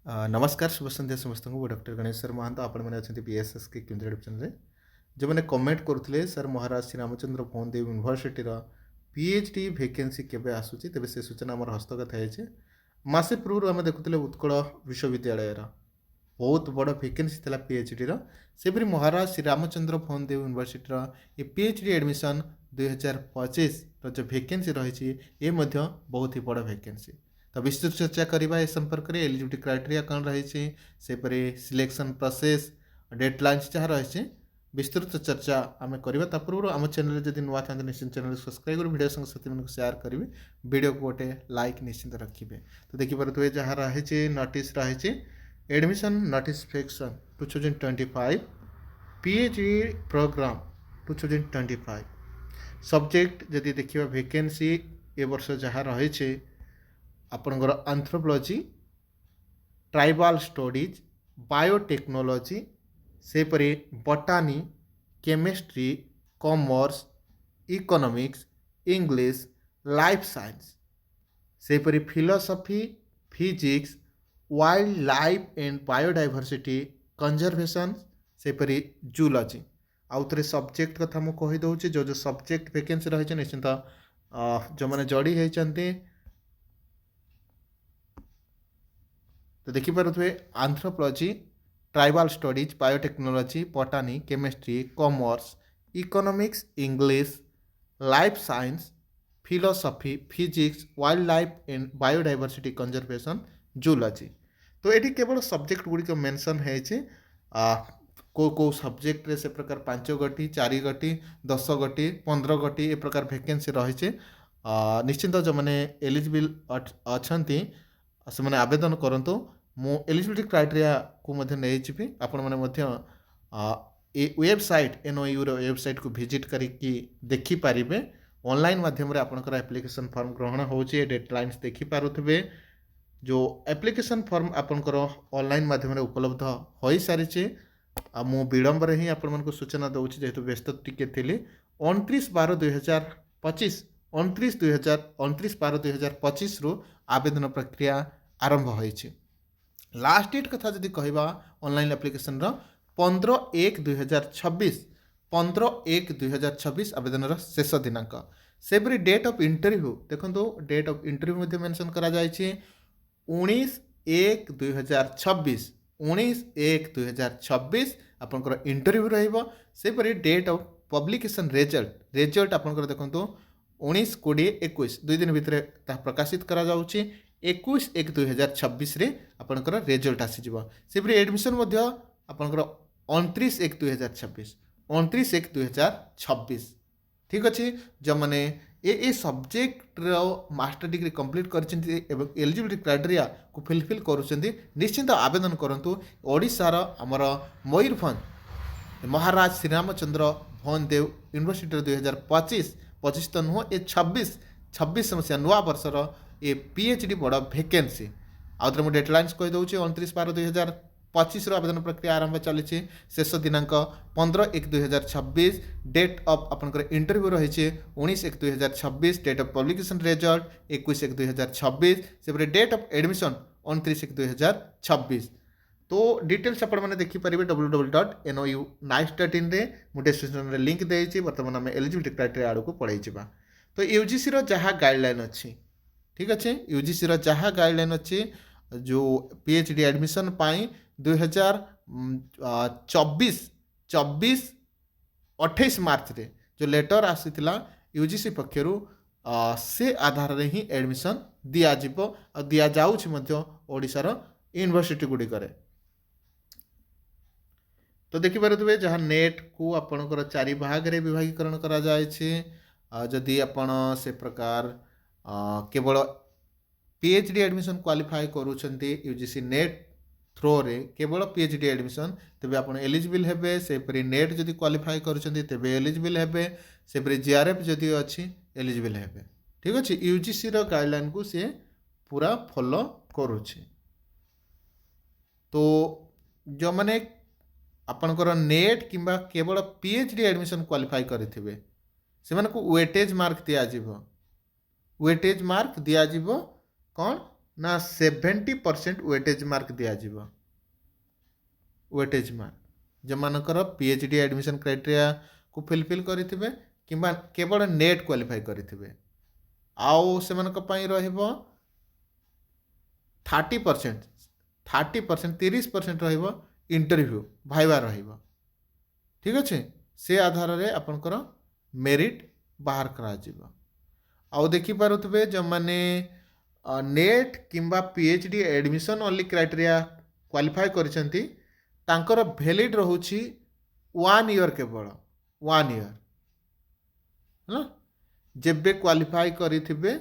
नमस्कार शुभ संध्या समस्त को डॉक्टर गणेश सर महांत आपण मैंने अच्छा बीएसएस के केन्द्र डिविजन जो मैंने कमेंट करते sir Maharaj Shri Ramchandra Bhanjdeo university PhD vacancy केबे आसूची तेबे से सूचना आम हस्तगत है मासे पूर्व आम देखुले उत्कल विश्वविद्यालय बहुत बड़ वैकेंसी था पीएचडी सेपरी महाराज श्री रामचंद्र भौनदेव यूनिभर्सिटी ये पीएचडी एडमिशन 2025 जो वैकेंसी रही ये बहुत ही बड़ वैकेंसी तो विस्तृत चर्चा करवा ए संपर्क में एलिजिबिलिटी क्राइटेरिया कौन रही सेपरी सिलेक्शन प्रोसेस डेडलाइंस जहाँ रही विस्तृत चर्चा आम करवा पूर्व आम चैनल जब नुआ था निश्चित चैनल सब्सक्राइब कर वीडियो संग साथी मैं शेयर करेंगे वीडियो को गोटे लाइक निश्चित रखिए तो देखिए जहाँ रही नोटिस रही admission notification 2025 PhD program 2025 subject जदि देखिए वैकेंसी ए वर्ष जहाँ रही आपणकर एंथ्रोपोलॉजी ट्राइबल स्टडीज बायोटेक्नोलॉजी सेपरी botany chemistry commerce economics English life science सेपरी philosophy physics wildlife and biodiversity conservation सेपरी जूलॉजी आउ थे सब्जेक्ट कथा मुझे कहीदे जो सब्जेक्ट वैकेंसी रही निश्चिंत जो मैंने जोड़ी होती तो देखिपे anthropology tribal studies biotechnology botany chemistry commerce economics English life science philosophy physics wildlife and biodiversity conservation zoology तो ये केवल सब्जेक्ट गुड़िक मेंशन को सब्जेक्ट रे से प्रकार 5 गोटी 4 गोटी 10 गोटी 15 गोटी ए प्रकार वैकेंसी रही निश्चिंत जो मैंने एलिजिबल अच्छा से मैंने आवेदन करूँ मु एलिजिबिलिटी क्राइटेरिया को नहीं आपण मैंने वेबसाइट NOU वेबसाइट को विजिट करके देखिपारे ऑनलाइन माध्यम आपंकर एप्लिकेशन फॉर्म ग्रहण हो डेडलाइंस देखिपारे जो एप्लिकेशन फॉर्म आपंकर ऑनलाइन माध्यम उपलब्ध हो सारी मु विलंबर ही आपण सूचना दूँ जेहेतु व्यस्त टिके थी 29/12/2025 29/12/2025 रु आवेदन प्रक्रिया आरंभ होइछि लास्ट डेट कथा जदि कहवा ऑनलाइन एप्लिकेशन 15/1/2026 15/1/2026 आवेदन शेष दिनांक सेपरी डेट ऑफ इंटरव्यू देखो डेट ऑफ इंटरव्यू मेंशन करा जायछि 19/1/2026 19/1/2026 आपंकर इंटरव्यू रहिबो सेपरी डेट ऑफ पब्लिकेशन रिजल्ट आपंकर देखो 19/20/21 2 दिन भितर प्रकाशित करा जाउछि 21/1/2026 रे आपंकर रिजल्ट आसीजिवो सेपरी एडमिशन आपंकर 29/1/2026 29/1/2026 ठीक अच्छे जो मैंने ये सब्जेक्ट मास्टर डिग्री कंप्लीट कर एलिजिबिलिटी क्राइटेरिया को फिलफिल करुँच निश्चिंत आवेदन करूँ ओडिशार आमर मयूरभंज महाराज श्रीरामचंद्र भौनदेव यूनिवर्सिटी 2025 तो नुह ये 26 मसीहा नुआ वर्षर ये पीएचडी बड़ वैकेंसी आउ थे मुझे डेडलाइंस कहीदे 29/12/2025 आवेदन प्रक्रिया आरंभ चली शेष दिनांक 15/1/2026 डेट ऑफ आपंकर इंटरव्यू रही 19/1/2026 डेट ऑफ पब्लिकेशन रिजल्ट 21/1/2026 से डेट ऑफ एडमिशन 29/1/2026 तो डिटेल्स आपने देखिपारे www.nou.nice.in मुझे डिस्क्रिप्शन लिंक देती बर्तमान आम एलिजिबिलिटी क्राइटेरिया आड़ को पढ़ाई तो यूजीसी जहाँ गाइडलाइन अच्छी ठीक अच्छे यूजीसी जहाँ गाइडलाइन अच्छी जो पीएचडी एडमिशन पाई 2024 मार्च रे जो लेटर आसीथिला यूजीसी पक्षरु से आधार रे ही एडमिशन दिया जाउछि मध्य ओडिशार यूनिवर्सिटी गुड़िकर तो देखिपारे जहाँ नेट को आपणकर 4 भाग रे विभागीकरण करा जायछि जदि आपण से प्रकार केवल पीएचडी एडमिशन क्वालिफाई करूछंती यूजीसी नेट थ्रो रे केवल पीएचडी एडमिशन तेबे आपण एलिजिबल हेबे सेपरी नेट जदि क्वालिफाई करूछंती तेबे एलिजिबल हेबे सेपरी जीआरएफ जदि अछि एलिजिबल हेबे ठीक अछि यूजीसी रो गाइडलाइन को से पूरा फॉलो करूछि तो जो माने आपनकर नेट किंबा केवल पीएचडी एडमिशन क्वालिफाई करिथिबे से माने को वेटेज मार्क दिया जिवो वेटेज मार्क दिया जिवो कौन ना 70% वेटेज मार्क दिज्व वेटेज मार्क जो मानकर पीएचडी एडमिशन क्राइटेरिया को फिलफिल करेंगे कि केवल नेट क्वालिफाई करेंगे आउ से 30% 30% इंटरव्यू भाइवा रहिबो ठीक अच्छे से आधार रे आपनकर मेरिट बाहर करा जिवो आउ देखि पारुथबे जो माने नेट किंबा PhD admission only criteria qualify करिसेंती तांकर वैलिड रहुछि 1 ईयर केवल 1 ईयर है जेबे क्वालिफाई करिथिबे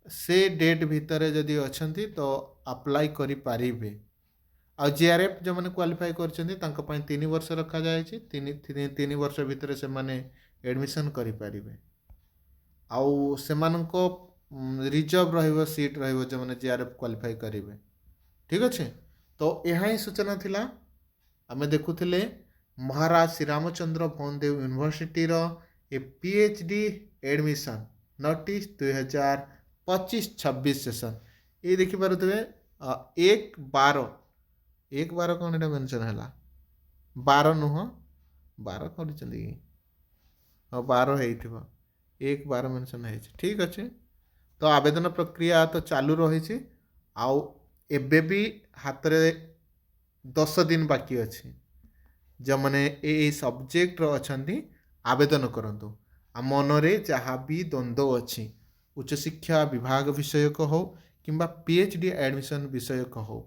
से डेट भितर जदि अछंती तो अप्लाई करि पारिबे आ जीआरएफ जो मैंने क्वालिफाई करछंती तांको पय 3 वर्ष रखा जाय छि 3 वर्ष भितर से माने एडमिशन करि पारिबे आउ सेमानको रिजर्व रहिबो सीट रहिबो जो मैंने जीआरएफ क्वालिफाई करिवे ठीक अच्छे तो यह ही सूचना थिला आमे देखुथिले महाराज श्रीरामचंद्र भौनदेव यूनिवर्सिटी रो ए पीएचडी एडमिशन नोटिस 2025-26 सेशन ये देखि पारुथबे 1/12 कौन एटा मेंशन हैला 12 नुह 12 करिसंदी हाँ 12 हेइथिबो 1/12 मेंशन है ठीक अच्छे तो आवेदन प्रक्रिया तो चालू रही आउ एबे भी हाथ रे 10 दिन बाकी अच्छी जो मैंने ये सब्जेक्ट अच्छा आवेदन करंतु आ मनरे जहाँ भी द्वंद्व अच्छी उच्चशिक्षा विभाग विषयक हो किंबा पीएचडी एडमिशन विषयक हो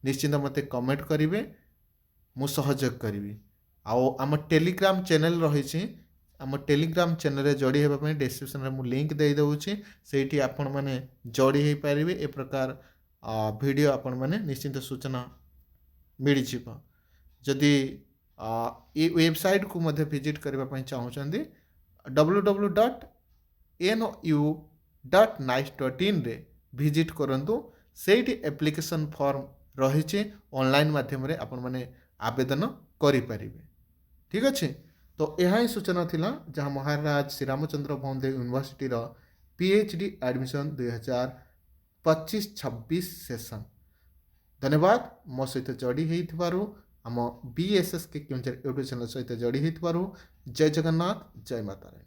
निश्चिंत मते कमेंट करेंगे मु सहयोग करी आउ आम टेलीग्राम चैनल रही आम टेलीग्राम चैनल जोड़ी होगापी डिस्क्रिप्शन में मुझे लिंक दे दूँगी से आपण मैंने जोड़ी हो पारे ए प्रकार वीडियो आपण मैंने निश्चिंत सूचना मिल जदि ये वेबसाइट को मध्य विजिट करने चाहूँगी www.nu.nice.in रे विजिट करंतु सेठी एप्लिकेशन फॉर्म रही ऑनलाइन माध्यम रे आपण माने आवेदन करि परिबे ठीक अच्छे तो यह ही सूचना थिला जहाँ महाराज श्रीरामचंद्र भौनदेव यूनिवर्सिटी रो पीएचडी एडमिशन 2025-26 सेशन धन्यवाद मो सहित जोड़ी होइथिबारु आम बीएसएस के यूट्यूब चैनल सहित जोड़ी होइथिबारु जय जगन्नाथ जय माता रानी।